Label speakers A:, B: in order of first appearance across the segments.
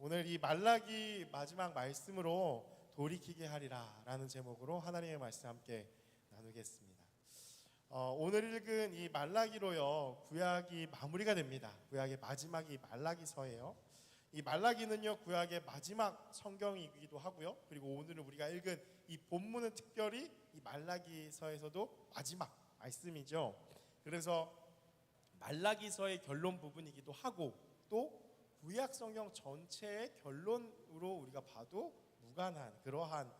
A: 오늘 이 말라기 마지막 말씀으로 돌이키게 하리라 라는 제목으로 하나님의 말씀 함께 나누겠습니다. 오늘 읽은 이 말라기로요, 구약이 마무리가 됩니다. 구약의 마지막이 말라기서예요. 이 말라기는요, 구약의 마지막 성경이기도 하고요, 그리고 오늘 우리가 읽은 이 본문은 특별히 이 말라기서에서도 마지막 말씀이죠. 그래서 말라기서의 결론 부분이기도 하고 또 구약 성경 전체의 결론으로 우리가 봐도 무관한 그러한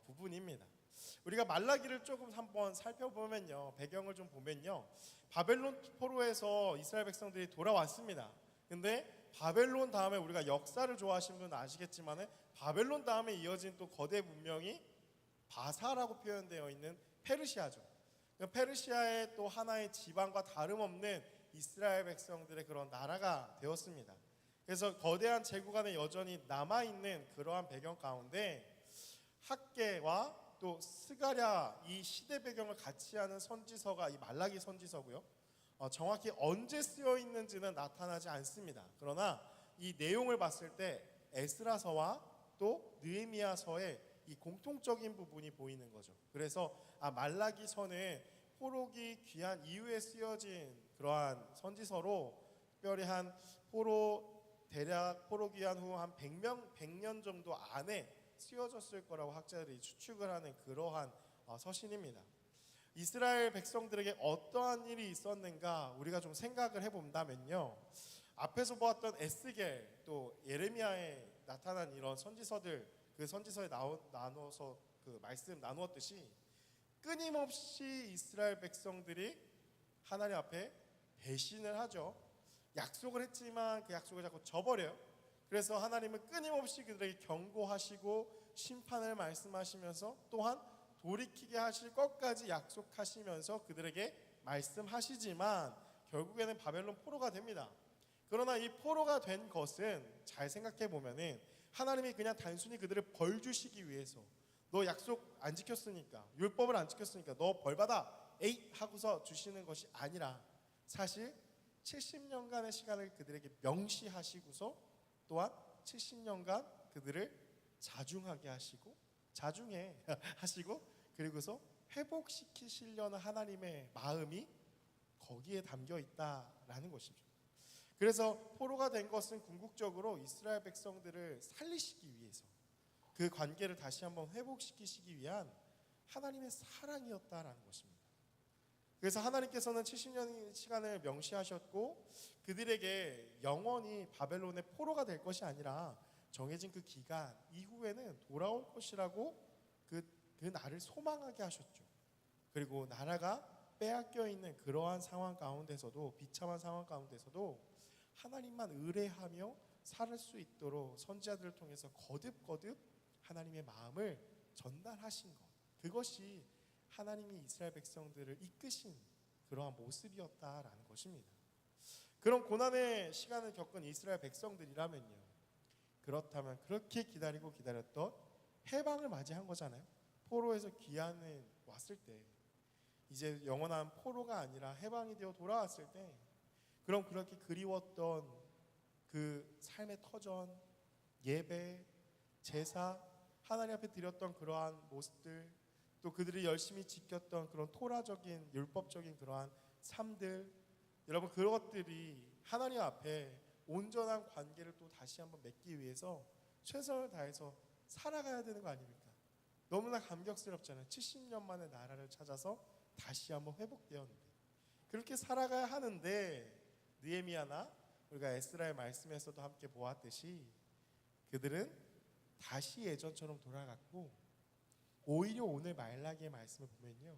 A: 부분입니다. 우리가 말라기를 조금 한번 살펴보면요, 배경을 좀 보면요, 바벨론 포로에서 이스라엘 백성들이 돌아왔습니다. 근데 바벨론 다음에, 우리가 역사를 좋아하시는 분은 아시겠지만 바벨론 다음에 이어진 또 거대 문명이 바사라고 표현되어 있는 페르시아죠. 페르시아의 또 하나의 지방과 다름없는 이스라엘 백성들의 그런 나라가 되었습니다. 그래서 거대한 제국 안에 여전히 남아있는 그러한 배경 가운데 학개와 또 스가랴, 이 시대 배경을 같이 하는 선지서가 이 말라기 선지서고요. 정확히 언제 쓰여 있는지는 나타나지 않습니다. 그러나 이 내용을 봤을 때 에스라서와 또 느헤미야서의 이 공통적인 부분이 보이는 거죠. 그래서 말라기서는 포로기 귀한 이후에 쓰여진 그러한 선지서로, 특별히 한 대략 포로 귀환 후 한 100년 정도 안에 쓰여졌을 거라고 학자들이 추측을 하는 그러한 서신입니다. 이스라엘 백성들에게 어떠한 일이 있었는가 우리가 좀 생각을 해본다면요, 앞에서 보았던 에스겔 또 예레미야에 나타난 이런 선지서들, 그 선지서에 나눠서 그 말씀 나누었듯이 끊임없이 이스라엘 백성들이 하나님 앞에 배신을 하죠. 약속을 했지만 그 약속을 자꾸 저버려요. 그래서 하나님은 끊임없이 그들에게 경고하시고 심판을 말씀하시면서 또한 돌이키게 하실 것까지 약속하시면서 그들에게 말씀하시지만 결국에는 바벨론 포로가 됩니다. 그러나 이 포로가 된 것은 잘 생각해 보면은 하나님이 그냥 단순히 그들을 벌 주시기 위해서, 너 약속 안 지켰으니까, 율법을 안 지켰으니까 너 벌 받아 에잇 하고서 주시는 것이 아니라 사실 70년간의 시간을 그들에게 명시하시고서 또한 70년간 그들을 자중하게 하시고 그리고서 회복시키시려는 하나님의 마음이 거기에 담겨 있다라는 것이죠. 그래서 포로가 된 것은 궁극적으로 이스라엘 백성들을 살리시기 위해서, 그 관계를 다시 한번 회복시키시기 위한 하나님의 사랑이었다라는 것입니다. 그래서 하나님께서는 70년의 시간을 명시하셨고 그들에게 영원히 바벨론의 포로가 될 것이 아니라 정해진 그 기간 이후에는 돌아올 것이라고 그 날을 소망하게 하셨죠. 그리고 나라가 빼앗겨 있는 그러한 상황 가운데서도, 비참한 상황 가운데서도 하나님만 의뢰하며 살 수 있도록 선지자들을 통해서 거듭 하나님의 마음을 전달하신 것, 그것이 하나님이 이스라엘 백성들을 이끄신 그러한 모습이었다라는 것입니다. 그런 고난의 시간을 겪은 이스라엘 백성들이라면요, 그렇다면 그렇게 기다렸던 해방을 맞이한 거잖아요. 포로에서 귀환을 왔을 때, 이제 영원한 포로가 아니라 해방이 되어 돌아왔을 때, 그럼 그렇게 그리웠던 그 삶의 터전, 예배, 제사, 하나님 앞에 드렸던 그러한 모습들, 또 그들이 열심히 지켰던 그런 토라적인 율법적인 그러한 삶들, 여러분 그것들이 하나님 앞에 온전한 관계를 또 다시 한번 맺기 위해서 최선을 다해서 살아가야 되는 거 아닙니까? 너무나 감격스럽잖아요. 70년 만에 나라를 찾아서 다시 한번 회복되었는데 그렇게 살아가야 하는데, 느헤미야나 우리가 에스라의 말씀에서도 함께 보았듯이 그들은 다시 예전처럼 돌아갔고, 오히려 오늘 말라기의 말씀을 보면요,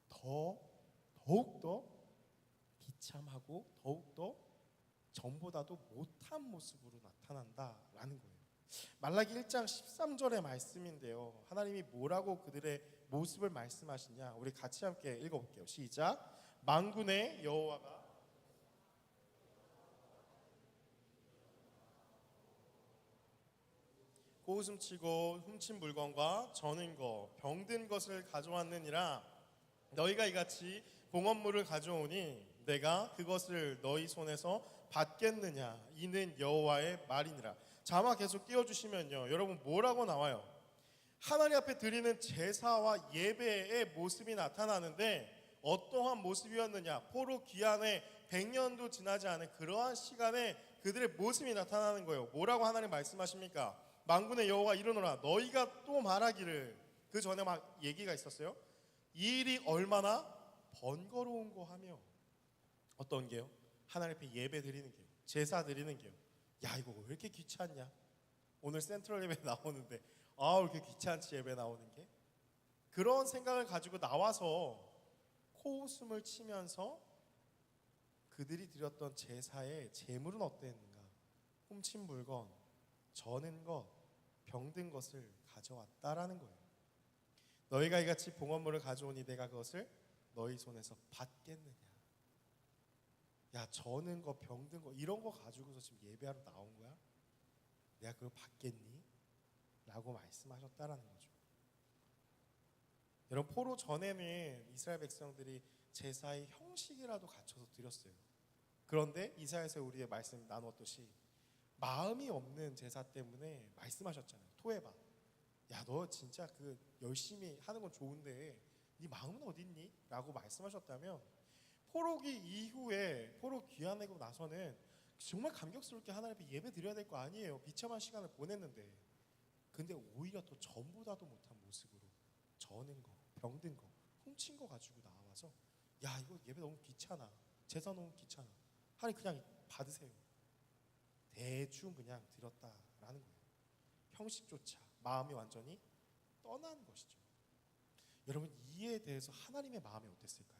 A: 더욱더 비참하고 더욱더 전보다도 못한 모습으로 나타난다라는 거예요. 말라기 1장 13절의 말씀인데요, 하나님이 뭐라고 그들의 모습을 말씀하시냐, 우리 같이 함께 읽어볼게요. 시작. 만군의 여호와가 고웃음치고 훔친 물건과 저는 것, 병든 것을 가져왔느니라. 너희가 이같이 공업물을 가져오니 내가 그것을 너희 손에서 받겠느냐, 이는 여호와의 말이니라. 자막 계속 띄워주시면요, 여러분 뭐라고 나와요? 하나님 앞에 드리는 제사와 예배의 모습이 나타나는데 어떠한 모습이었느냐? 포로 귀환에 100년도 지나지 않은 그러한 시간에 그들의 모습이 나타나는 거예요. 뭐라고 하나님 말씀하십니까? 만군의 여호와 이르노라, 너희가 또 말하기를. 그 전에 막 얘기가 있었어요. 이 일이 얼마나 번거로운 거 하며. 어떤 게요? 하나님 앞에 예배 드리는 게요, 제사 드리는 게요. 야, 이거 왜 이렇게 귀찮냐? 오늘 센트럴 예배 나오는데 왜 이렇게 귀찮지, 예배 나오는 게? 그런 생각을 가지고 나와서 코웃음을 치면서 그들이 드렸던 제사의 제물은 어땠는가? 훔친 물건, 저는 것, 병든 것을 가져왔다라는 거예요. 너희가 이같이 봉헌물을 가져오니 내가 그것을 너희 손에서 받겠느냐? 야, 저는 거, 병든 거, 이런 거 가지고서 지금 예배하러 나온 거야? 내가 그걸 받겠니? 라고 말씀하셨다라는 거죠. 여러분, 포로 전에는 이스라엘 백성들이 제사의 형식이라도 갖춰서 드렸어요. 그런데 이사야에서 우리의 말씀 나누었듯이 마음이 없는 제사 때문에 말씀하셨잖아요. 토해봐. 야, 너 진짜 그 열심히 하는 건 좋은데 네 마음은 어디 있니? 라고 말씀하셨다면, 포로기 이후에 포로 귀환하고 나서는 정말 감격스럽게 하나님 앞에 예배 드려야 될 거 아니에요. 비참한 시간을 보냈는데. 근데 오히려 더 전보다도 못한 모습으로 저는 거, 병든 거, 훔친 거 가지고 나와서, 야, 이거 예배 너무 귀찮아, 제사 너무 귀찮아, 하니 그냥 받으세요. 대충 그냥 드렸다라는 거예요. 형식조차 마음이 완전히 떠난 것이죠. 여러분, 이에 대해서 하나님의 마음이 어땠을까요?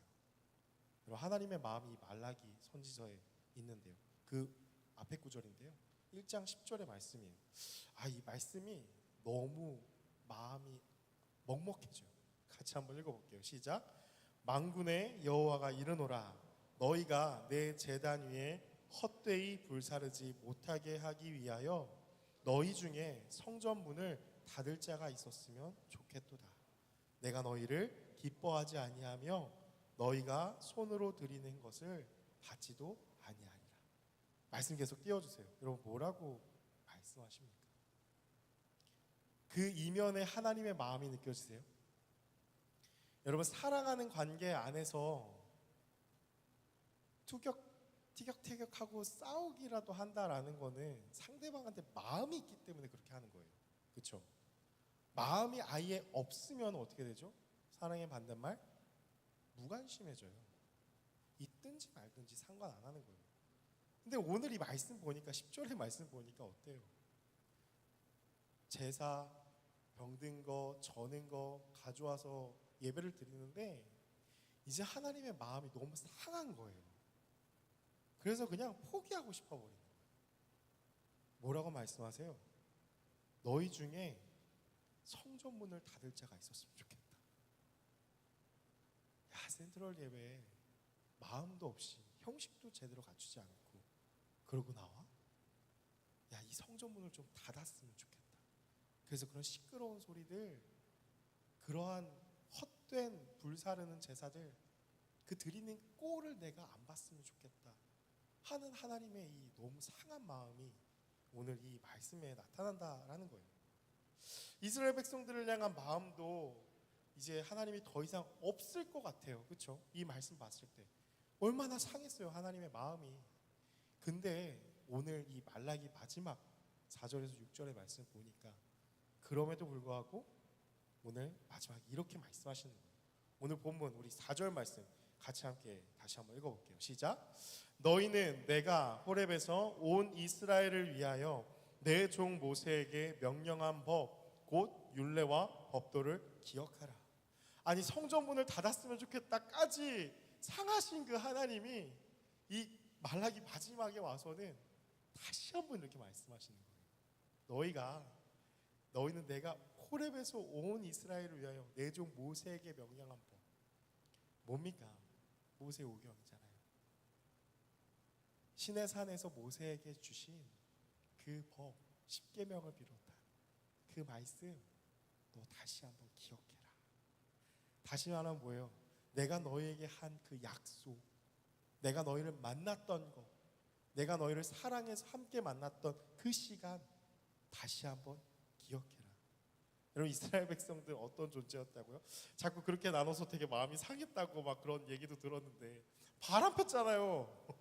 A: 여러분, 하나님의 마음이 말라기 선지서에 있는데요, 그 앞에 구절인데요, 1장 10절의 말씀이에요. 이 말씀이 너무 마음이 먹먹해져요. 같이 한번 읽어볼게요. 시작. 만군의 여호와가 이르노라, 너희가 내 제단 위에 헛되이 불사르지 못하게 하기 위하여 너희 중에 성전 문을 닫을 자가 있었으면 좋겠도다. 내가 너희를 기뻐하지 아니하며 너희가 손으로 드리는 것을 받지도 아니하리라. 말씀 계속 띄워주세요. 여러분, 뭐라고 말씀하십니까? 그 이면에 하나님의 마음이 느껴지세요? 여러분, 사랑하는 관계 안에서 티격태격하고 싸우기라도 한다라는 거는 상대방한테 마음이 있기 때문에 그렇게 하는 거예요. 그렇죠? 마음이 아예 없으면 어떻게 되죠? 사랑의 반대말, 무관심해져요. 있든지 말든지 상관 안 하는 거예요. 근데 오늘 이 말씀 보니까, 10절의 말씀 보니까 어때요? 제사, 병든 거, 저는 거 가져와서 예배를 드리는데 이제 하나님의 마음이 너무 상한 거예요. 그래서 그냥 포기하고 싶어 버리는 거예요. 뭐라고 말씀하세요? 너희 중에 성전 문을 닫을 자가 있었으면 좋겠다. 야, 센트럴 예배에 마음도 없이 형식도 제대로 갖추지 않고 그러고 나와? 야, 이 성전 문을 좀 닫았으면 좋겠다. 그래서 그런 시끄러운 소리들, 그러한 헛된 불사르는 제사들, 그 드리는 꼴을 내가 안 봤으면 좋겠다 하는 하나님의 이 너무 상한 마음이 오늘 이 말씀에 나타난다라는 거예요. 이스라엘 백성들을 향한 마음도 이제 하나님이 더 이상 없을 것 같아요. 그렇죠? 이 말씀 봤을 때 얼마나 상했어요, 하나님의 마음이. 근데 오늘 이 말라기 마지막 4절에서 6절의 말씀 보니까 그럼에도 불구하고 오늘 마지막 이렇게 말씀하시는 거예요. 오늘 본문 우리 4절 말씀 같이 함께 다시 한번 읽어볼게요. 시작. 너희는 내가 호렙에서 온 이스라엘을 위하여 내 종 모세에게 명령한 법, 곧 율례와 법도를 기억하라. 아니, 성전문을 닫았으면 좋겠다까지 상하신 그 하나님이 이 말라기 마지막에 와서는 다시 한번 이렇게 말씀하시는 거예요. 너희는 내가 호렙에서 온 이스라엘을 위하여 내 종 모세에게 명령한 법. 뭡니까? 모세오경이잖아요. 시내산에서 모세에게 주신 그 법, 십계명을 비롯한 그 말씀, 너 다시 한번 기억해라. 다시 말하면 뭐예요? 내가 너희에게 한 그 약속, 내가 너희를 만났던 것, 내가 너희를 사랑해서 함께 만났던 그 시간, 다시 한번 기억해라. 여러분, 이스라엘 백성들 어떤 존재였다고요? 자꾸 그렇게 나눠서 되게 마음이 상했다고 막 그런 얘기도 들었는데, 바람 폈잖아요.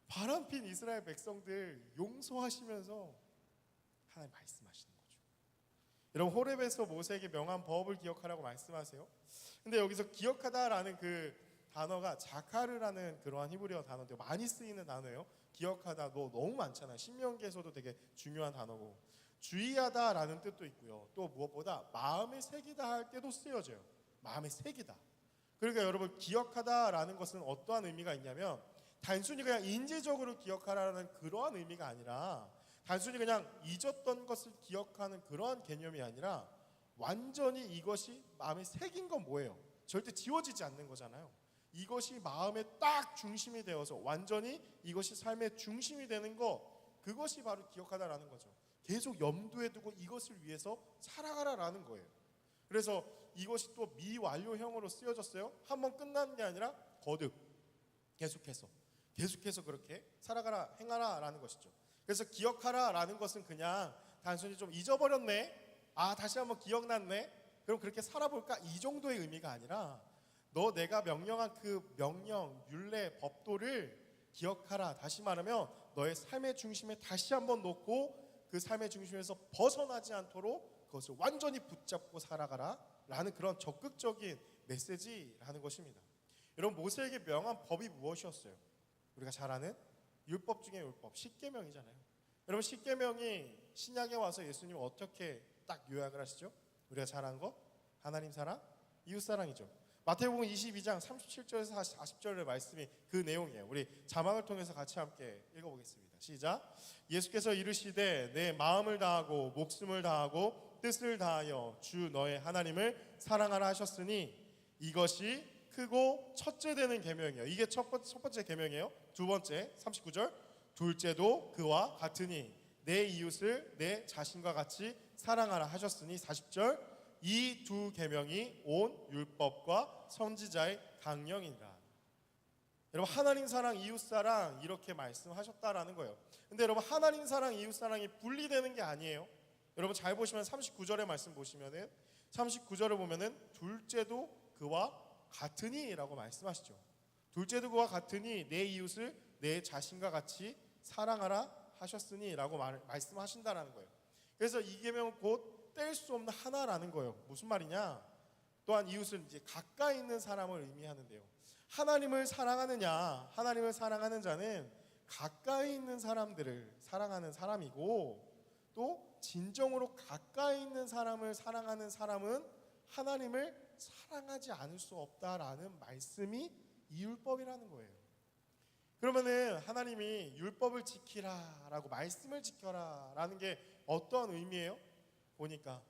A: 바람 핀 이스라엘 백성들 용서하시면서 하나님 말씀하시는 거죠. 여러분, 호렙에서 모세에게 명한 법을 기억하라고 말씀하세요. 근데 여기서 기억하다라는 그 단어가 자카르라는 그러한 히브리어 단어인데 많이 쓰이는 단어예요. 기억하다 너무 많잖아요. 신명기에서도 되게 중요한 단어고, 주의하다라는 뜻도 있고요. 또 무엇보다 마음에 새기다 할 때도 쓰여져요. 마음에 새기다. 그러니까 여러분, 기억하다라는 것은 어떠한 의미가 있냐면 단순히 그냥 인지적으로 기억하라는 그러한 의미가 아니라, 단순히 그냥 잊었던 것을 기억하는 그러한 개념이 아니라, 완전히 이것이 마음에 새긴 건 뭐예요? 절대 지워지지 않는 거잖아요. 이것이 마음의 딱 중심이 되어서 완전히 이것이 삶의 중심이 되는 것, 그것이 바로 기억하다라는 거죠. 계속 염두에 두고 이것을 위해서 살아가라라는 거예요. 그래서 이것이 또 미완료형으로 쓰여졌어요. 한번 끝나는 게 아니라 거듭 계속해서 그렇게 살아가라, 행하라라는 것이죠. 그래서 기억하라라는 것은 그냥 단순히 좀 잊어버렸네, 다시 한번 기억났네, 그럼 그렇게 살아볼까, 이 정도의 의미가 아니라, 너 내가 명령한 그 명령, 율례, 법도를 기억하라. 다시 말하면 너의 삶의 중심에 다시 한번 놓고 그 삶의 중심에서 벗어나지 않도록 그것을 완전히 붙잡고 살아가라 라는 그런 적극적인 메시지라는 것입니다. 여러분, 모세에게 명한 법이 무엇이었어요? 우리가 잘 아는 율법 중에 율법, 십계명이잖아요. 여러분, 십계명이 신약에 와서 예수님은 어떻게 딱 요약을 하시죠? 우리가 잘 아는 거, 하나님 사랑, 이웃 사랑이죠. 마태복음 22장 37절에서 40절의 말씀이 그 내용이에요. 우리 자막을 통해서 같이 함께 읽어보겠습니다. 시작. 예수께서 이르시되 내 마음을 다하고 목숨을 다하고 뜻을 다하여 주 너의 하나님을 사랑하라 하셨으니 이것이 크고 첫째 되는 계명이에요. 이게 첫 번째 계명이에요. 두 번째 39절, 둘째도 그와 같으니 내 이웃을 내 자신과 같이 사랑하라 하셨으니 40절, 이 두 계명이 온 율법과 선지자의 강령이니라. 여러분, 하나님 사랑, 이웃 사랑 이렇게 말씀하셨다라는 거예요. 근데 여러분, 하나님 사랑, 이웃 사랑이 분리되는 게 아니에요. 여러분, 잘 보시면 39절의 말씀 보시면은, 39절을 보면은 둘째도 그와 같으니라고 말씀하시죠. 둘째도 그와 같으니 내 이웃을 내 자신과 같이 사랑하라 하셨으니라고 말씀하신다라는 거예요. 그래서 이 계명은 곧 뗄 수 없는 하나라는 거예요. 무슨 말이냐? 또한 이웃은 이제 가까이 있는 사람을 의미하는데요. 하나님을 사랑하느냐? 하나님을 사랑하는 자는 가까이 있는 사람들을 사랑하는 사람이고, 또 진정으로 가까이 있는 사람을 사랑하는 사람은 하나님을 사랑하지 않을 수 없다라는 말씀이 이 율법이라는 거예요. 그러면은 하나님이 율법을 지키라라고, 말씀을 지켜라라는 게 어떠한 의미예요? 보니까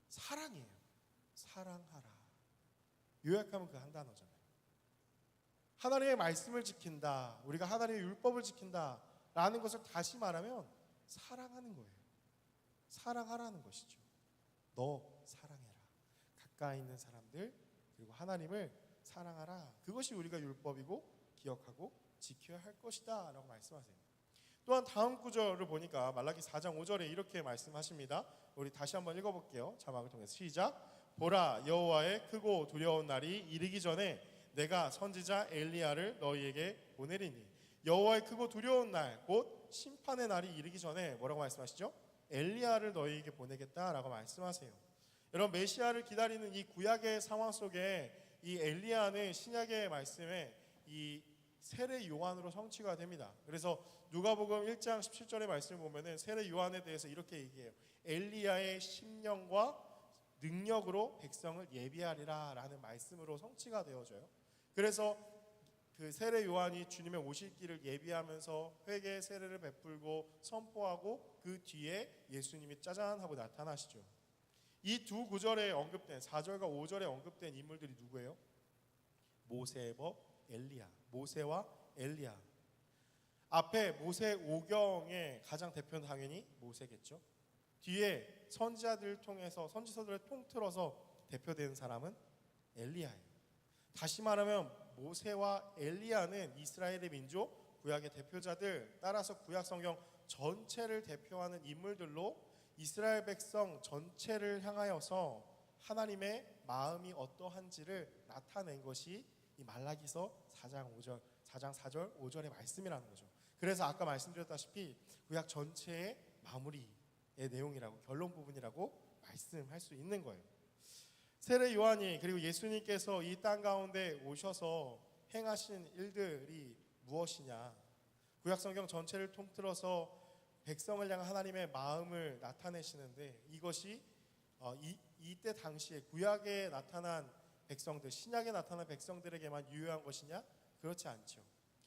A: 사랑이에요. 사랑하라. 요약하면 그 한 단어잖아요. 하나님의 말씀을 지킨다, 우리가 하나님의 율법을 지킨다 라는 것을 다시 말하면 사랑하는 거예요. 사랑하라는 것이죠. 너 사랑해라. 가까이 있는 사람들, 그리고 하나님을 사랑하라. 그것이 우리가 율법이고 기억하고 지켜야 할 것이다 라고 말씀하세요. 또한 다음 구절을 보니까 말라기 4장 5절에 이렇게 말씀하십니다. 우리 다시 한번 읽어볼게요. 자막을 통해서 시작. 보라, 여호와의 크고 두려운 날이 이르기 전에 내가 선지자 엘리야를 너희에게 보내리니. 여호와의 크고 두려운 날, 곧 심판의 날이 이르기 전에 뭐라고 말씀하시죠? 엘리야를 너희에게 보내겠다라고 말씀하세요. 여러분, 메시아를 기다리는 이 구약의 상황 속에 이 엘리야는 신약의 말씀에 이 세례 요한으로 성취가 됩니다. 그래서 누가복음 1장 17절의 말씀을 보면은 세례 요한에 대해서 이렇게 얘기해요. 엘리야의 심령과 능력으로 백성을 예비하리라 라는 말씀으로 성취가 되어져요. 그래서 그 세례 요한이 주님의 오실 길을 예비하면서 회개 세례를 베풀고 선포하고, 그 뒤에 예수님이 짜잔 하고 나타나시죠. 이 두 구절에 언급된 4절과 5절에 언급된 인물들이 누구예요? 모세의 법, 엘리야. 모세와 엘리야. 앞에 모세 오경의 가장 대표는 당연히 모세겠죠. 뒤에 선지자들을 통해서, 선지서들을 통틀어서 대표되는 사람은 엘리야예요. 다시 말하면 모세와 엘리야는 이스라엘의 민족, 구약의 대표자들, 따라서 구약 성경 전체를 대표하는 인물들로 이스라엘 백성 전체를 향하여서 하나님의 마음이 어떠한지를 나타낸 것이 이 말라기서 4장 4절 5절의 말씀이라는 거죠. 그래서 아까 말씀드렸다시피 구약 전체의 마무리의 내용이라고, 결론 부분이라고 말씀할 수 있는 거예요. 세례 요한이 그리고 예수님께서 이 땅 가운데 오셔서 행하신 일들이 무엇이냐? 구약 성경 전체를 통틀어서 백성을 향한 하나님의 마음을 나타내시는데, 이것이 이때 당시에 구약에 나타난 백성들, 신약에 나타난 백성들에게만 유효한 것이냐? 그렇지 않죠.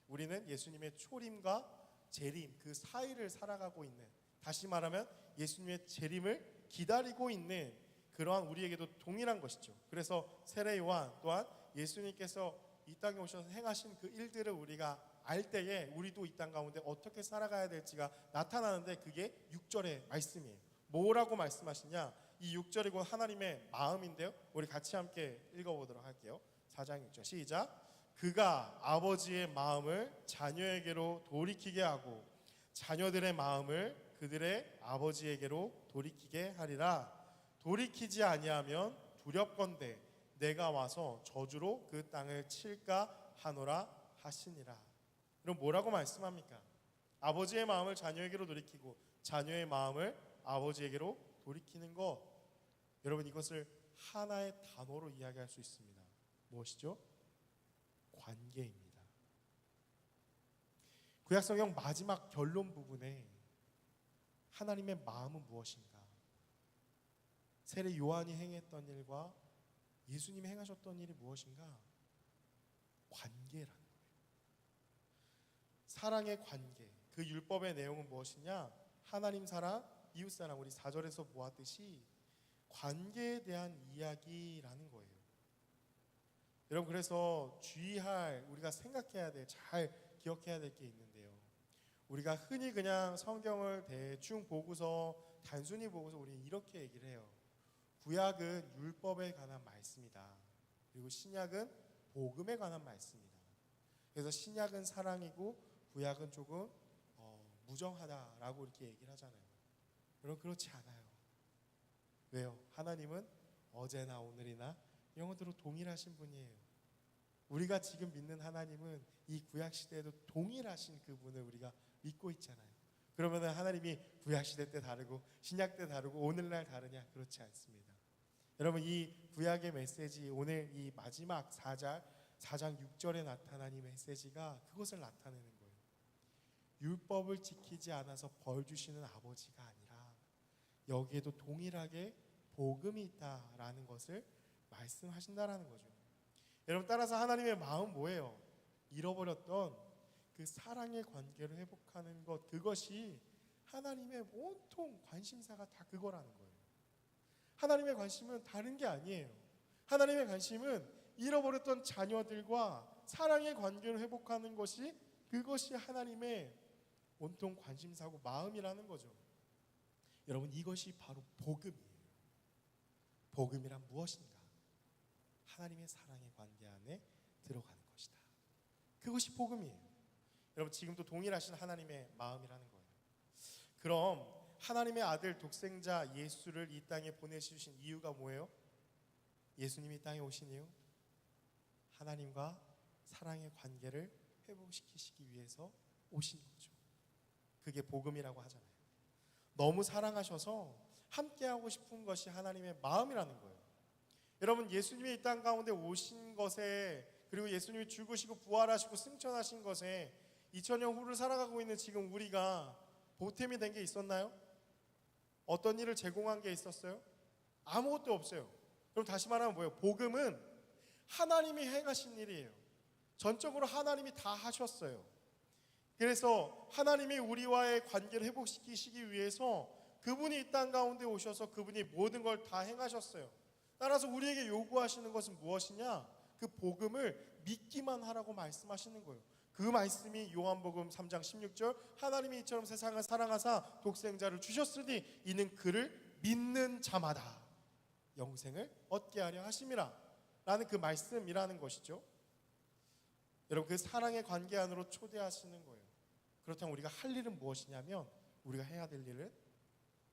A: 우리는 예수님의 초림과 재림 그 사이를 살아가고 있는, 다시 말하면 예수님의 재림을 기다리고 있는 그러한 우리에게도 동일한 것이죠. 그래서 세례 요한 또한 예수님께서 이 땅에 오셔서 행하신 그 일들을 우리가 알 때에 우리도 이 땅 가운데 어떻게 살아가야 될지가 나타나는데, 그게 6절의 말씀이에요. 뭐라고 말씀하시냐? 이 6절이 곧 하나님의 마음인데요. 우리 같이 함께 읽어보도록 할게요. 4장 6절 시작. 그가 아버지의 마음을 자녀에게로 돌이키게 하고 자녀들의 마음을 그들의 아버지에게로 돌이키게 하리라. 돌이키지 아니하면 두렵건대 내가 와서 저주로 그 땅을 칠까 하노라 하시니라. 그럼 뭐라고 말씀합니까? 아버지의 마음을 자녀에게로 돌이키고 자녀의 마음을 아버지에게로 돌이키는 것, 여러분 이것을 하나의 단어로 이야기할 수 있습니다. 무엇이죠? 관계입니다. 구약성경 마지막 결론 부분에 하나님의 마음은 무엇인가? 세례 요한이 행했던 일과 예수님이 행하셨던 일이 무엇인가? 관계라는 거예요. 사랑의 관계. 그 율법의 내용은 무엇이냐? 하나님 사랑, 이웃 사랑. 우리 4절에서 보았듯이 관계에 대한 이야기라는 거예요. 여러분, 그래서 주의할, 우리가 생각해야 될, 잘 기억해야 될 게 있는데요. 우리가 흔히 그냥 성경을 대충 보고서, 단순히 보고서 우리는 이렇게 얘기를 해요. 구약은 율법에 관한 말씀이다. 그리고 신약은 복음에 관한 말씀이다. 그래서 신약은 사랑이고 구약은 조금 무정하다라고 이렇게 얘기를 하잖아요. 여러분, 그렇지 않아요. 왜요? 하나님은 어제나 오늘이나 영원토록 동일하신 분이에요. 우리가 지금 믿는 하나님은 이 구약 시대에도 동일하신 그분을 우리가 믿고 있잖아요. 그러면 하나님이 구약 시대 때 다르고 신약 때 다르고 오늘날 다르냐? 그렇지 않습니다. 여러분, 이 구약의 메시지, 오늘 이 마지막 4장 6절에 나타난 이 메시지가 그것을 나타내는 거예요. 율법을 지키지 않아서 벌 주시는 아버지가 아니라 여기에도 동일하게 복음이 있다라는 것을 말씀하신다라는 거죠. 여러분, 따라서 하나님의 마음 뭐예요? 잃어버렸던 그 사랑의 관계를 회복하는 것, 그것이 하나님의 온통 관심사가 다 그거라는 거예요. 하나님의 관심은 다른 게 아니에요. 하나님의 관심은 잃어버렸던 자녀들과 사랑의 관계를 회복하는 것이, 그것이 하나님의 온통 관심사고 마음이라는 거죠. 여러분, 이것이 바로 복음이에요. 복음이란 무엇인가? 하나님의 사랑의 관계 안에 들어가는 것이다. 그것이 복음이에요. 여러분, 지금도 동일하신 하나님의 마음이라는 거예요. 그럼 하나님의 아들 독생자 예수를 이 땅에 보내주신 이유가 뭐예요? 예수님이 이 땅에 오신 이유? 하나님과 사랑의 관계를 회복시키시기 위해서 오신 거죠. 그게 복음이라고 하잖아요. 너무 사랑하셔서 함께하고 싶은 것이 하나님의 마음이라는 거예요. 여러분, 예수님이 이 땅 가운데 오신 것에, 그리고 예수님이 죽으시고 부활하시고 승천하신 것에 2000년 후를 살아가고 있는 지금 우리가 보탬이 된 게 있었나요? 어떤 일을 제공한 게 있었어요? 아무것도 없어요. 그럼 다시 말하면 뭐예요? 복음은 하나님이 행하신 일이에요. 전적으로 하나님이 다 하셨어요. 그래서 하나님이 우리와의 관계를 회복시키시기 위해서 그분이 이 땅 가운데 오셔서 그분이 모든 걸 다 행하셨어요. 따라서 우리에게 요구하시는 것은 무엇이냐? 그 복음을 믿기만 하라고 말씀하시는 거예요. 그 말씀이 요한복음 3장 16절, 하나님이 이처럼 세상을 사랑하사 독생자를 주셨으니 이는 그를 믿는 자마다 영생을 얻게 하려 하심이라 라는 그 말씀이라는 것이죠. 여러분, 그 사랑의 관계 안으로 초대하시는 거예요. 그렇다면 우리가 할 일은 무엇이냐면 우리가 해야 될 일은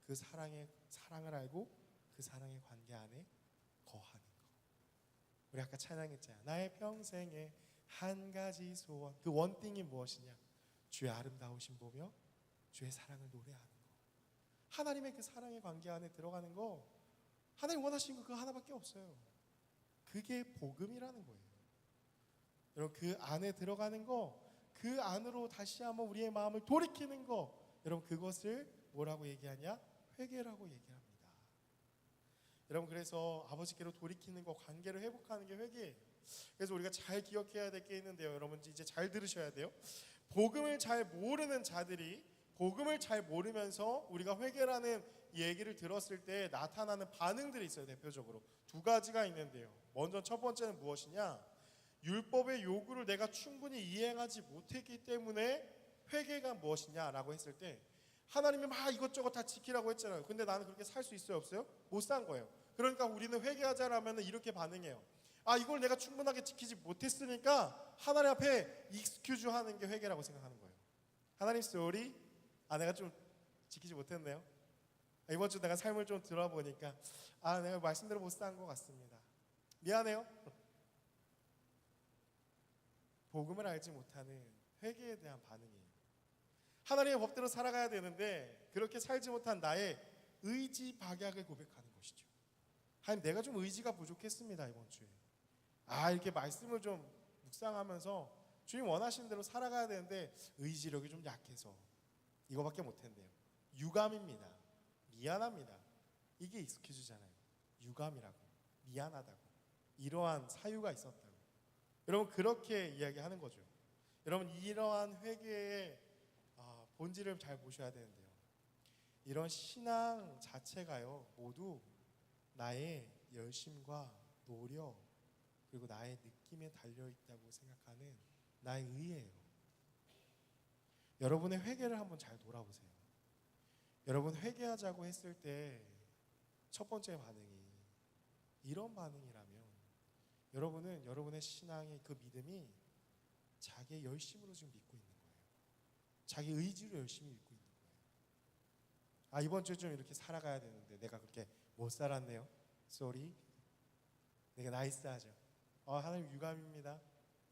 A: 그 사랑을 알고 그 사랑의 관계 안에 거하는 거. 우리 아까 찬양했잖아요. 나의 평생에 한 가지 소원. 그 원띵이 무엇이냐? 주의 아름다우신 보며 주의 사랑을 노래하는 거. 하나님의 그 사랑의 관계 안에 들어가는 거, 하나님 원하시는 거 그거 하나밖에 없어요. 그게 복음이라는 거예요. 여러분, 그 안에 들어가는 거, 그 안으로 다시 한번 우리의 마음을 돌이키는 거, 여러분 그것을 뭐라고 얘기하냐? 회개라고 얘기합니다. 여러분, 그래서 아버지께로 돌이키는 거, 관계를 회복하는 게 회개예요. 그래서 우리가 잘 기억해야 될 게 있는데요. 여러분 이제 잘 들으셔야 돼요. 복음을 잘 모르는 자들이 복음을 잘 모르면서 우리가 회개라는 얘기를 들었을 때 나타나는 반응들이 있어요. 대표적으로 두 가지가 있는데요. 먼저 첫 번째는 무엇이냐? 율법의 요구를 내가 충분히 이행하지 못했기 때문에 회개가 무엇이냐라고 했을 때, 하나님이 막 이것저것 다 지키라고 했잖아요. 근데 나는 그렇게 살 수 있어요, 없어요? 못 산 거예요. 그러니까 우리는 회개하자라면 이렇게 반응해요. 아, 이걸 내가 충분하게 지키지 못했으니까 하나님 앞에 익스큐즈 하는 게 회개라고 생각하는 거예요. 하나님 쏘리, 내가 좀 지키지 못했네요. 이번 주 내가 삶을 좀 들어보니까 내가 말씀대로 못 산 것 같습니다. 미안해요. 복음을 알지 못하는 회개에 대한 반응이에요. 하나님의 법대로 살아가야 되는데 그렇게 살지 못한 나의 의지 박약을 고백하는 것이죠. 하나님, 내가 좀 의지가 부족했습니다. 이번 주에 이렇게 말씀을 좀 묵상하면서 주님 원하시는 대로 살아가야 되는데 의지력이 좀 약해서 이거밖에 못했네요. 유감입니다. 미안합니다. 이게 익스큐즈잖아요. 유감이라고, 미안하다고, 이러한 사유가 있었다고. 여러분, 그렇게 이야기하는 거죠. 여러분, 이러한 회개의 본질을 잘 보셔야 되는데요. 이런 신앙 자체가요, 모두 나의 열심과 노력 그리고 나의 느낌에 달려있다고 생각하는 나의 의예요. 여러분의 회개를 한번 잘 돌아보세요. 여러분, 회개하자고 했을 때 첫 번째 반응이 이런 반응이라면 여러분은 여러분의 신앙의 그 믿음이 자기의 열심으로 지금 믿고 있는 거예요. 자기 의지로 열심히 믿고 있는 거예요. 이번 주에 좀 이렇게 살아가야 되는데 내가 그렇게 못 살았네요. 쏘리. 내가 나이스하죠. 하나님 유감입니다.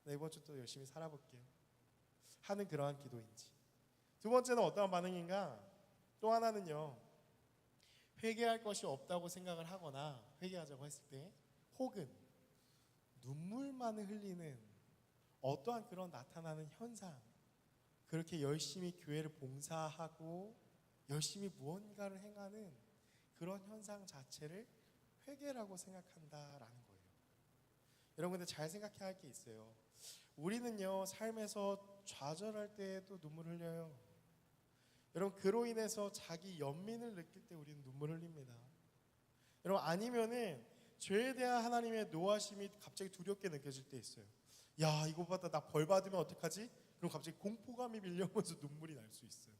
A: 나 이번 주 또 열심히 살아볼게요. 하는 그러한 기도인지. 두 번째는 어떠한 반응인가? 또 하나는요, 회개할 것이 없다고 생각을 하거나 회개하자고 했을 때 혹은 눈물만을 흘리는 어떠한 그런 나타나는 현상, 그렇게 열심히 교회를 봉사하고 열심히 무언가를 행하는 그런 현상 자체를 회개라고 생각한다라는 거예요. 여러분, 근데 잘 생각해야 할 게 있어요. 우리는요, 삶에서 좌절할 때에도 눈물 흘려요. 여러분, 그로 인해서 자기 연민을 느낄 때 우리는 눈물 흘립니다. 여러분, 아니면은 죄에 대한 하나님의 노하심이 갑자기 두렵게 느껴질 때 있어요. 야, 이거 받다 나 벌 받으면 어떡하지? 그럼 갑자기 공포감이 밀려오면서 눈물이 날 수 있어요.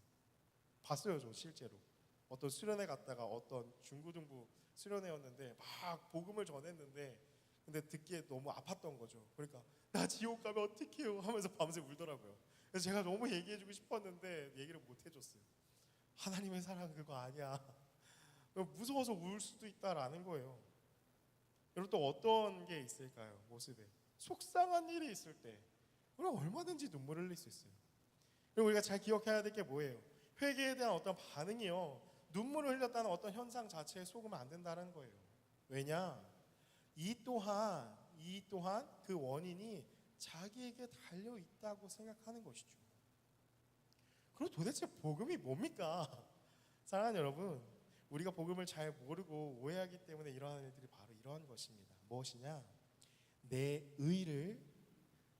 A: 봤어요, 저 실제로. 어떤 수련회 갔다가 어떤 중고등부 수련회였는데 막 복음을 전했는데 근데 듣기에 너무 아팠던 거죠. 그러니까 나 지옥 가면 어떡해요 하면서 밤새 울더라고요. 그래서 제가 너무 얘기해주고 싶었는데 얘기를 못 해줬어요. 하나님의 사랑 그거 아니야. 무서워서 울 수도 있다라는 거예요. 여러분, 또 어떤 게 있을까요? 모습에 속상한 일이 있을 때 우리가 얼마든지 눈물을 흘릴 수 있어요. 그리고 우리가 잘 기억해야 될 게 뭐예요? 회개에 대한 어떤 반응이요, 눈물을 흘렸다는 어떤 현상 자체에 속으면 안 된다는 거예요. 왜냐? 이 또한 그 원인이 자기에게 달려 있다고 생각하는 것이죠. 그럼 도대체 복음이 뭡니까? 사랑하는 여러분, 우리가 복음을 잘 모르고 오해하기 때문에 일어나는 일들이 바로 이러한 것입니다. 무엇이냐? 내 의를,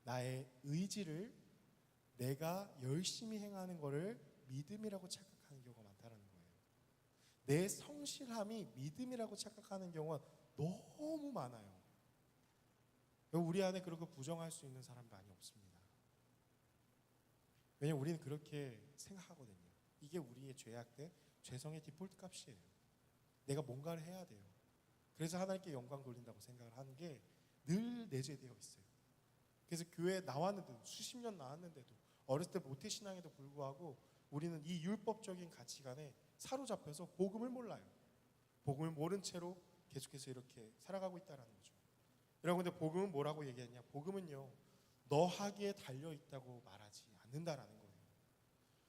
A: 나의 의지를 내가 열심히 행하는 것을 믿음이라고 착각하는 경우가 많다는 거예요. 내 성실함이 믿음이라고 착각하는 경우가 너무 많아요. 우리 안에 그렇게 부정할 수 있는 사람 많이 없습니다. 왜냐하면 우리는 그렇게 생각하거든요. 이게 우리의 죄악된 죄성의 디폴트 값이에요. 내가 뭔가를 해야 돼요. 그래서 하나님께 영광 돌린다고 생각을 하는 게 늘 내재되어 있어요. 그래서 교회에 나왔는데도, 수십 년 나왔는데도, 어렸을 때 모태신앙에도 불구하고 우리는 이 율법적인 가치관에 사로잡혀서 복음을 몰라요. 복음을 모른 채로 계속해서 이렇게 살아가고 있다는 거죠. 여러분, 근데 복음은 뭐라고 얘기했냐? 복음은요, 너 하기에 달려있다고 말하지 않는다라는 거예요.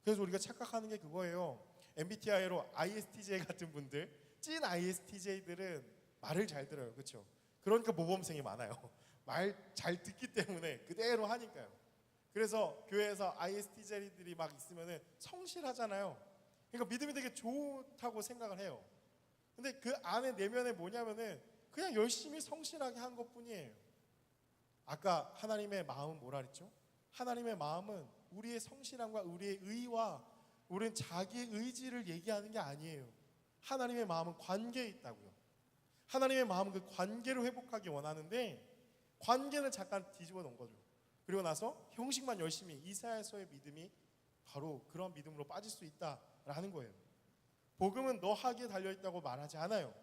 A: 그래서 우리가 착각하는 게 그거예요. MBTI로 ISTJ 같은 분들, 찐 ISTJ들은 말을 잘 들어요. 그렇죠? 그러니까 모범생이 많아요. 말 잘 듣기 때문에 그대로 하니까요. 그래서 교회에서 ISTJ들이 막 있으면 성실하잖아요. 그러니까 믿음이 되게 좋다고 생각을 해요. 근데 그 안에 내면에 뭐냐면은 그냥 열심히 성실하게 한 것뿐이에요. 아까 하나님의 마음은 뭐라 그랬죠? 하나님의 마음은 우리의 성실함과 우리의 의와 우리는 자기의 의지를 얘기하는 게 아니에요. 하나님의 마음은 관계에 있다고요. 하나님의 마음은 그 관계를 회복하기 원하는데 관계는 잠깐 뒤집어 놓은 거죠. 그리고 나서 형식만 열심히, 이사야서의 믿음이 바로 그런 믿음으로 빠질 수 있다라는 거예요. 복음은 너 하기에 달려있다고 말하지 않아요.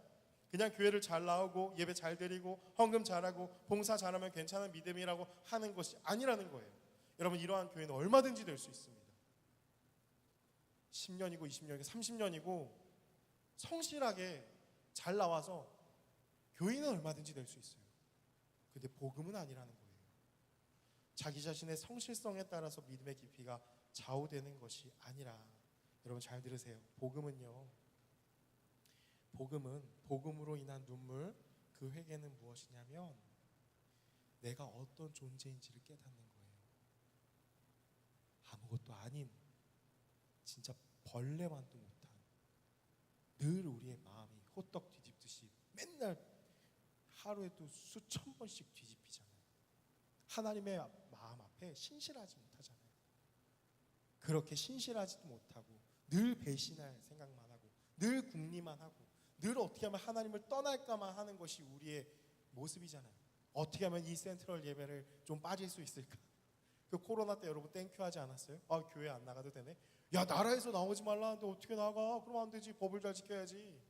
A: 그냥 교회를 잘 나오고 예배 잘 드리고 헌금 잘하고 봉사 잘하면 괜찮은 믿음이라고 하는 것이 아니라는 거예요. 여러분, 이러한 교회는 얼마든지 될 수 있습니다. 10년이고 20년이고 30년이고 성실하게 잘 나와서 교인은 얼마든지 될 수 있어요. 근데 복음은 아니라는 거예요. 자기 자신의 성실성에 따라서 믿음의 깊이가 좌우되는 것이 아니라, 여러분 잘 들으세요. 복음은 복음으로 인한 눈물, 그 회개는 무엇이냐면 내가 어떤 존재인지를 깨닫는 거예요. 아무것도 아닌, 진짜 벌레만도 못한, 늘 우리의 마음이 호떡 뒤집듯이 맨날 하루에도 수천 번씩 뒤집히잖아요. 하나님의 마음 앞에 신실하지 못하잖아요. 그렇게 신실하지도 못하고 늘 배신할 생각만 하고 늘 궁리만 하고 늘 어떻게 하면 하나님을 떠날까만 하는 것이 우리의 모습이잖아요. 어떻게 하면 이 센트럴 예배를 좀 빠질 수 있을까? 그 코로나 때 여러분 땡큐 하지 않았어요? 아, 교회 안 나가도 되네? 야, 나라에서 나오지 말라는데 어떻게 나가? 그럼 안 되지. 법을 잘 지켜야지.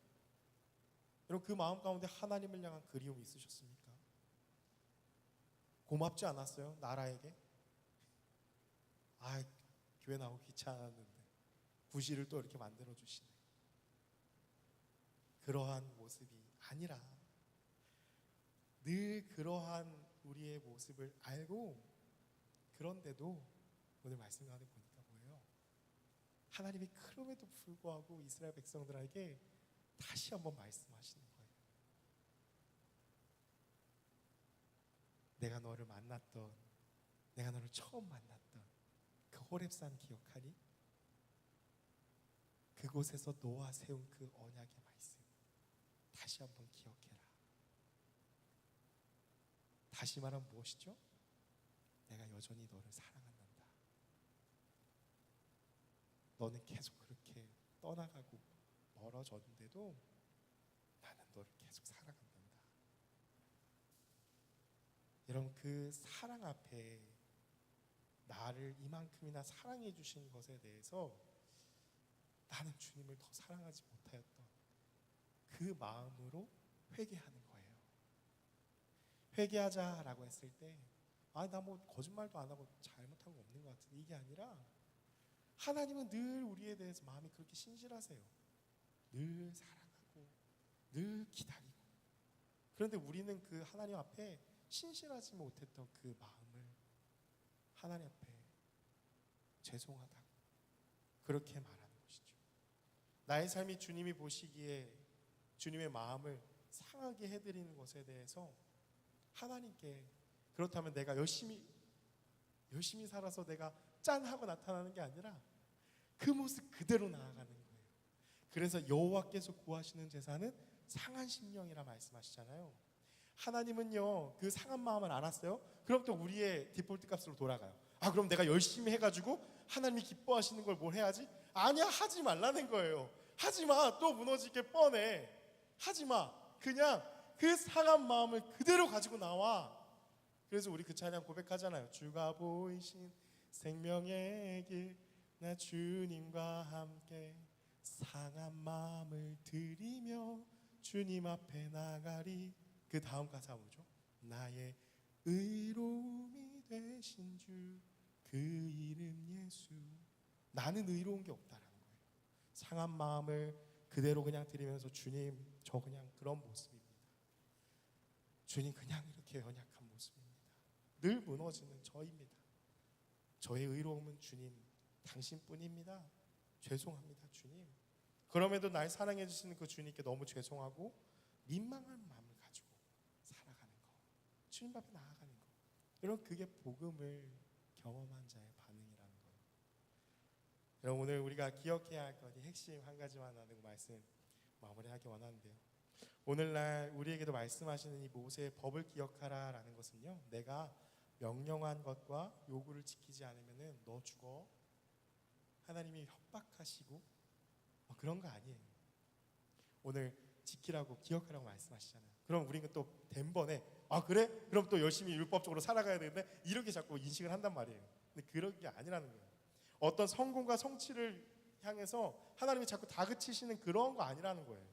A: 여러분, 그 마음 가운데 하나님을 향한 그리움이 있으셨습니까? 고맙지 않았어요? 나라에게? 아, 교회 나오기 귀찮았는데 구실을 또 이렇게 만들어 주시네. 그러한 모습이 아니라 늘 그러한 우리의 모습을 알고, 그런데도 오늘 말씀 가운데 보니까 뭐예요? 하나님이 그럼에도 불구하고 이스라엘 백성들에게 다시 한번 말씀하시는 거예요. 내가 너를 만났던, 내가 너를 처음 만났던 그 호렙산 기억하니? 그곳에서 너와 세운 그 언약의 말씀 다시 한번 기억해라. 다시 말하면 무엇이죠? 내가 여전히 너를 사랑한단다. 너는 계속 그렇게 떠나가고 멀어졌는데도 나는 너를 계속 사랑한단다. 여러분, 그 사랑 앞에 나를 이만큼이나 사랑해 주신 것에 대해서 나는 주님을 더 사랑하지 못하였던 그 마음으로 회개하는 거예요. 회개하자라고 했을 때 나 뭐 거짓말도 안 하고 잘못한 거 없는 것 같은데, 이게 아니라 하나님은 늘 우리에 대해서 마음이 그렇게 신실하세요. 늘 사랑하고 늘 기다리고. 그런데 우리는 그 하나님 앞에 신실하지 못했던 그 마음을 하나님 앞에 죄송하다고 그렇게 말하는 것이죠. 나의 삶이 주님이 보시기에 주님의 마음을 상하게 해드리는 것에 대해서 하나님께, 그렇다면 내가 열심히 살아서 내가 짠 하고 나타나는 게 아니라 그 모습 그대로 나아가는 거예요. 그래서 여호와께서 구하시는 제사는 상한 심령이라 말씀하시잖아요. 하나님은요, 그 상한 마음을 알았어요. 그럼 또 우리의 디폴트 값으로 돌아가요. 그럼 내가 열심히 해가지고 하나님이 기뻐하시는 걸 뭘 해야지? 아니야, 하지 말라는 거예요. 하지마. 또 무너지게 뻔해. 하지마. 그냥 그 상한 마음을 그대로 가지고 나와. 그래서 우리 그 찬양 고백하잖아요. 주가 보이신 생명의 길, 나 주님과 함께 상한 마음을 드리며 주님 앞에 나가리. 그 다음 가사 뭐죠? 나의 의로움이 되신 주, 그 이름 예수, 나는 의로운 게 없다라는 거예요. 상한 마음을 그대로 그냥 드리면서 주님, 저 그냥 그런 모습입니다. 주님, 그냥 이렇게 연약한 모습입니다. 늘 무너지는 저입니다. 저의 의로움은 주님 당신뿐입니다. 죄송합니다 주님. 그럼에도 날 사랑해 주시는 그 주님께 너무 죄송하고 민망한 마음을 가지고 살아가는 거, 주님 앞에 나아가는 거, 여러분 그게 복음을 경험한 자의 반응이라는 거예요. 여러분 오늘 우리가 기억해야 할 것, 이 핵심 한 가지만 나누고 말씀 마무리하기 원하는데요, 오늘날 우리에게도 말씀하시는 이 모세의 법을 기억하라 라는 것은요, 내가 명령한 것과 요구를 지키지 않으면 너 죽어, 하나님이 협박하시고 그런 거 아니에요. 오늘 지키라고 기억하라고 말씀하시잖아요. 그럼 우리는 또 덴번에 그래? 그럼 또 열심히 율법적으로 살아가야 되는데 이렇게 자꾸 인식을 한단 말이에요. 근데 그런 게 아니라는 거예요. 어떤 성공과 성취를 향해서 하나님이 자꾸 다그치시는 그런 거 아니라는 거예요.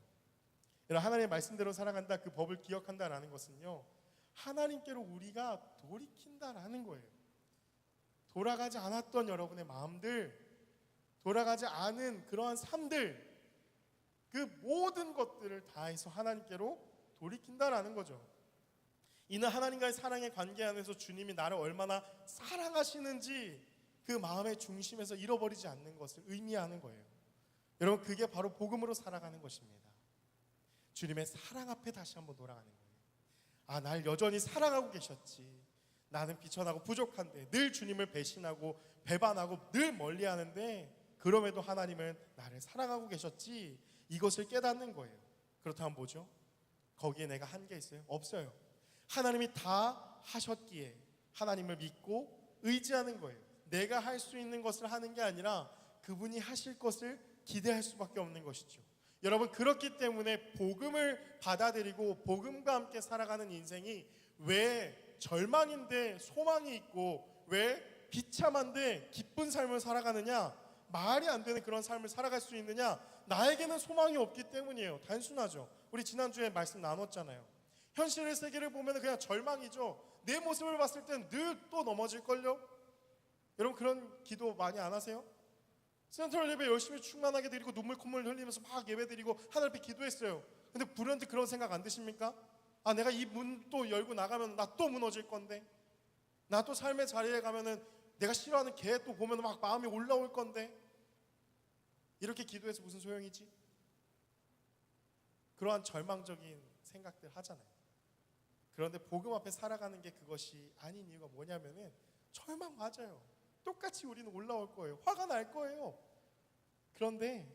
A: 하나님의 말씀대로 살아간다, 그 법을 기억한다라는 것은요, 하나님께로 우리가 돌이킨다라는 거예요. 돌아가지 않았던 여러분의 마음들, 돌아가지 않은 그러한 삶들, 그 모든 것들을 다해서 하나님께로 돌이킨다라는 거죠. 이는 하나님과의 사랑의 관계 안에서 주님이 나를 얼마나 사랑하시는지 그 마음의 중심에서 잃어버리지 않는 것을 의미하는 거예요. 여러분 그게 바로 복음으로 살아가는 것입니다. 주님의 사랑 앞에 다시 한번 돌아가는 거예요. 날 여전히 사랑하고 계셨지. 나는 비천하고 부족한데 늘 주님을 배신하고 배반하고 늘 멀리하는데 그럼에도 하나님은 나를 사랑하고 계셨지. 이것을 깨닫는 거예요. 그렇다면 뭐죠? 거기에 내가 한 게 있어요? 없어요. 하나님이 다 하셨기에 하나님을 믿고 의지하는 거예요. 내가 할 수 있는 것을 하는 게 아니라 그분이 하실 것을 기대할 수밖에 없는 것이죠. 여러분 그렇기 때문에 복음을 받아들이고 복음과 함께 살아가는 인생이 왜 절망인데 소망이 있고 왜 비참한데 기쁜 삶을 살아가느냐, 말이 안 되는 그런 삶을 살아갈 수 있느냐, 나에게는 소망이 없기 때문이에요. 단순하죠. 우리 지난주에 말씀 나눴잖아요. 현실의 세계를 보면 그냥 절망이죠. 내 모습을 봤을 땐 늘 또 넘어질걸요. 여러분 그런 기도 많이 안 하세요? 센트럴 예배 열심히 충만하게 드리고 눈물 콧물 흘리면서 막 예배 드리고 하나님 앞에 기도했어요. 근데 불현듯 그런 생각 안 드십니까? 내가 이 문 또 열고 나가면 나 또 무너질 건데, 나 또 삶의 자리에 가면은 내가 싫어하는 개 또 보면 막 마음이 올라올 건데, 이렇게 기도해서 무슨 소용이지? 그러한 절망적인 생각들 하잖아요. 그런데 복음 앞에 살아가는 게 그것이 아닌 이유가 뭐냐면은 절망 맞아요. 똑같이 우리는 올라올 거예요. 화가 날 거예요. 그런데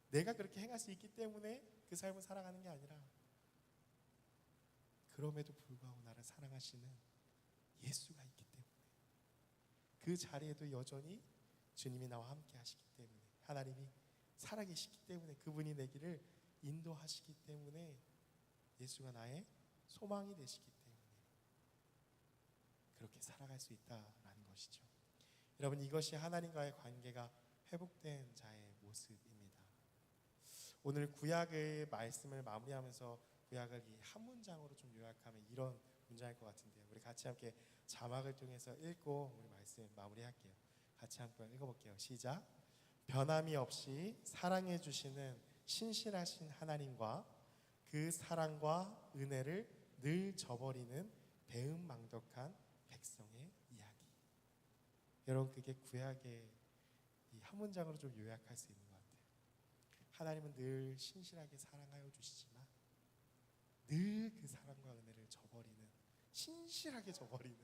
A: 내가 그렇게 행할 수 있기 때문에 그 삶을 살아가는 게 아니라, 그럼에도 불구하고 나를 사랑하시는 예수가 있기 때문에, 그 자리에도 여전히 주님이 나와 함께 하시기 때문에, 하나님이 살아계시기 때문에, 그분이 내 길을 인도하시기 때문에 예수가 나의 소망이 되시기 때문에 그렇게 살아갈 수 있다라는 것이죠. 여러분 이것이 하나님과의 관계가 회복된 자의 모습입니다. 오늘 구약의 말씀을 마무리하면서 구약을 이 한 문장으로 좀 요약하면 이런 문장일 것 같은데요. 우리 같이 함께 자막을 통해서 읽고 우리 말씀 마무리할게요. 같이 한번 읽어볼게요. 시작. 변함이 없이 사랑해 주시는 신실하신 하나님과 그 사랑과 은혜를 늘 저버리는 배은망덕한 백성의 이야기. 여러분 그게 구약의 이 한 문장으로 좀 요약할 수 있는 것 같아요. 하나님은 늘 신실하게 사랑하여 주시지만 늘 그 사랑과 은혜를 저버리는, 신실하게 저버리는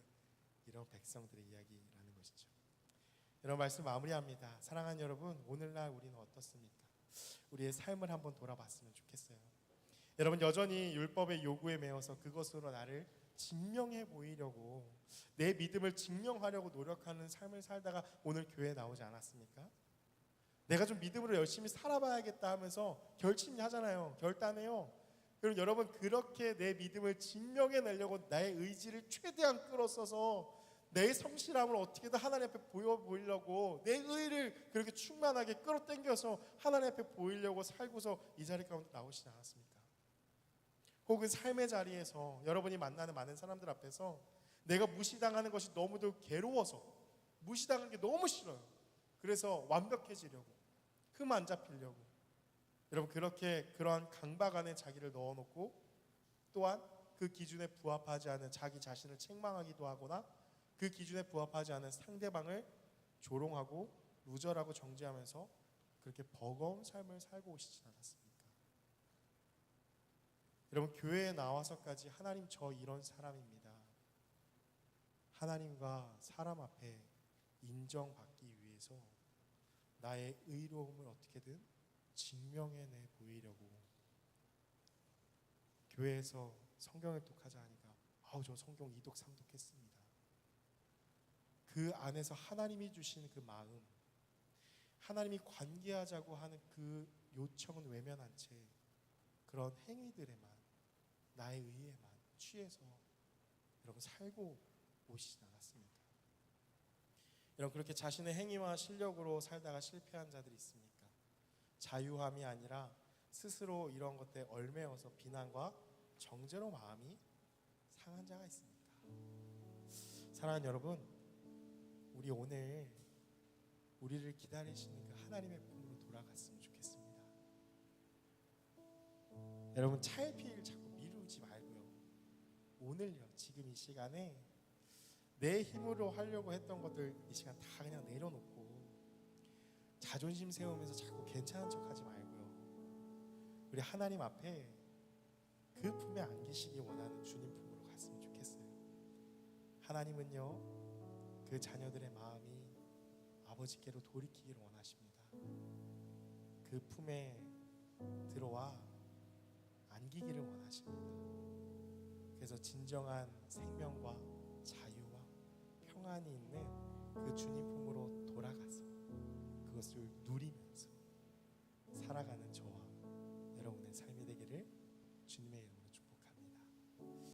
A: 이런 백성들의 이야기라는 것이죠. 여러분 말씀 마무리합니다. 사랑하는 여러분, 오늘날 우리는 어떻습니까? 우리의 삶을 한번 돌아봤으면 좋겠어요. 여러분 여전히 율법의 요구에 매여서 그것으로 나를 증명해 보이려고, 내 믿음을 증명하려고 노력하는 삶을 살다가 오늘 교회에 나오지 않았습니까? 내가 좀 믿음으로 열심히 살아봐야겠다 하면서 결심하잖아요. 결단해요. 그럼 여러분 그렇게 내 믿음을 증명해 내려고 나의 의지를 최대한 끌어써서 내 성실함을 어떻게든 하나님 앞에 보이려고 내 의를 그렇게 충만하게 끌어당겨서 하나님 앞에 보이려고 살고서 이 자리 가운데 나오시지 않았습니까? 혹은 삶의 자리에서 여러분이 만나는 많은 사람들 앞에서 내가 무시당하는 것이 너무도 괴로워서 무시당하는 게 너무 싫어요. 그래서 완벽해지려고, 흠 안 잡히려고, 여러분 그렇게 그러한 강박 안에 자기를 넣어놓고 또한 그 기준에 부합하지 않은 자기 자신을 책망하기도 하거나 그 기준에 부합하지 않은 상대방을 조롱하고 루저라고 정죄하면서 그렇게 버거운 삶을 살고 오시진 않았습니까? 여러분 교회에 나와서까지 하나님 저 이런 사람입니다, 하나님과 사람 앞에 인정받기 위해서 나의 의로움을 어떻게든 증명해내 보이려고 교회에서 성경을 독하자 하니까 저 성경 2독 3독 했습니다. 그 안에서 하나님이 주신 그 마음, 하나님이 관계하자고 하는 그 요청은 외면한 채 그런 행위들에만, 나의 의에만 취해서 여러분 살고 오시진 않았습니까? 여러분 그렇게 자신의 행위와 실력으로 살다가 실패한 자들이 있습니까? 자유함이 아니라 스스로 이런 것들에 얽매여서 비난과 정죄로 마음이 상한 자가 있습니까? 사랑하는 여러분, 우리 오늘 우리를 기다리시는 그 하나님의 품으로 돌아갔으면 좋겠습니다. 여러분 차일피일 자꾸 미루지 말고요, 오늘요 지금 이 시간에 내 힘으로 하려고 했던 것들 이 시간 다 그냥 내려놓고 자존심 세우면서 자꾸 괜찮은 척하지 말고요, 우리 하나님 앞에 그 품에 안기시기 원하는 주님 품으로 갔으면 좋겠어요. 하나님은요 그 자녀들의 마음이 아버지께로 돌이키기를 원하십니다. 그 품에 들어와 안기기를 원하십니다. 그래서 진정한 생명과 자유와 평안이 있는 그 주님 품으로 돌아가서 그것을 누리면서 살아가는